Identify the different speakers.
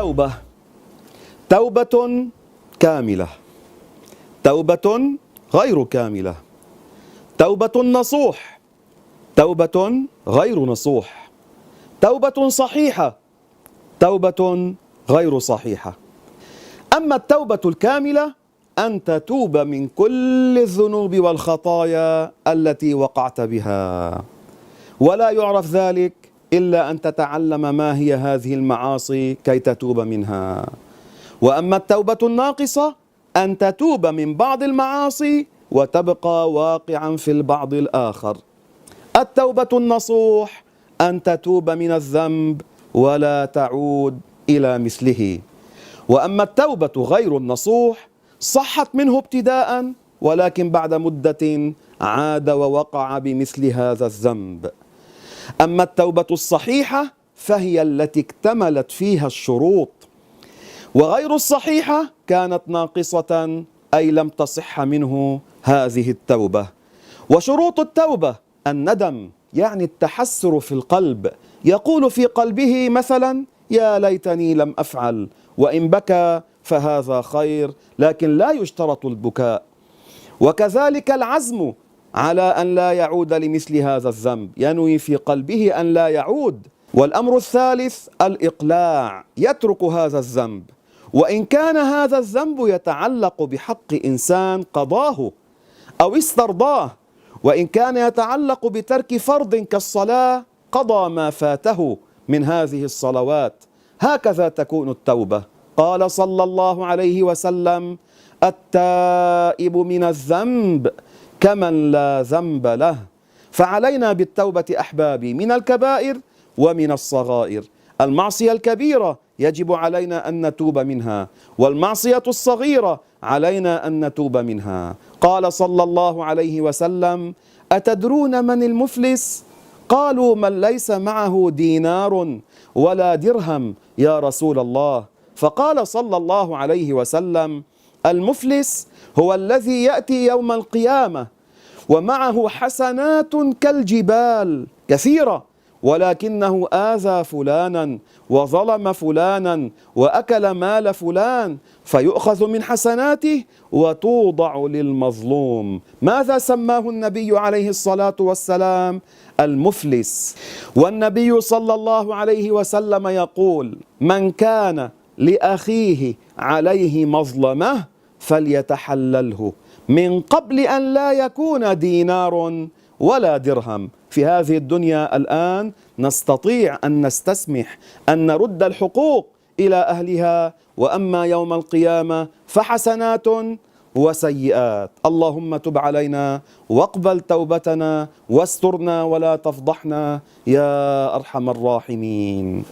Speaker 1: التوبة توبة كاملة، توبة غير كاملة، توبة نصوح، توبة غير نصوح، توبة صحيحة، توبة غير صحيحة. أما التوبة الكاملة أن تتوب من كل الذنوب والخطايا التي وقعت بها، ولا يعرف ذلك إلا أن تتعلم ما هي هذه المعاصي كي تتوب منها. وأما التوبة الناقصة أن تتوب من بعض المعاصي وتبقى واقعا في البعض الآخر. التوبة النصوح أن تتوب من الذنب ولا تعود إلى مثله. وأما التوبة غير النصوح صحت منه ابتداء، ولكن بعد مدة عاد ووقع بمثل هذا الذنب. أما التوبة الصحيحة فهي التي اكتملت فيها الشروط، وغير الصحيحة كانت ناقصة أي لم تصح منه هذه التوبة. وشروط التوبة الندم، يعني التحسر في القلب، يقول في قلبه مثلا يا ليتني لم أفعل، وإن بكى فهذا خير، لكن لا يشترط البكاء. وكذلك العزم على أن لا يعود لمثل هذا الذنب، ينوي في قلبه أن لا يعود. والأمر الثالث الإقلاع، يترك هذا الذنب، وإن كان هذا الذنب يتعلق بحق إنسان قضاه أو استرضاه، وإن كان يتعلق بترك فرض كالصلاة قضى ما فاته من هذه الصلوات. هكذا تكون التوبة. قال صلى الله عليه وسلم: التائب من الذنب كمن لا ذنب له. فعلينا بالتوبة أحبابي من الكبائر ومن الصغائر. المعصية الكبيرة يجب علينا أن نتوب منها، والمعصية الصغيرة علينا أن نتوب منها. قال صلى الله عليه وسلم: أتدرون من المفلس؟ قالوا: من ليس معه دينار ولا درهم يا رسول الله. فقال صلى الله عليه وسلم: المفلس هو الذي يأتي يوم القيامة ومعه حسنات كالجبال كثيرة، ولكنه آذى فلانا وظلم فلانا وأكل مال فلان، فيؤخذ من حسناته وتوضع للمظلوم. ماذا سماه النبي عليه الصلاة والسلام؟ المفلس. والنبي صلى الله عليه وسلم يقول: من كان لأخيه عليه مظلمة فليتحلله من قبل أن لا يكون دينار ولا درهم. في هذه الدنيا الآن نستطيع أن نستسمح أن نرد الحقوق إلى أهلها، وأما يوم القيامة فحسنات وسيئات. اللهم تب علينا واقبل توبتنا واسترنا ولا تفضحنا يا أرحم الراحمين.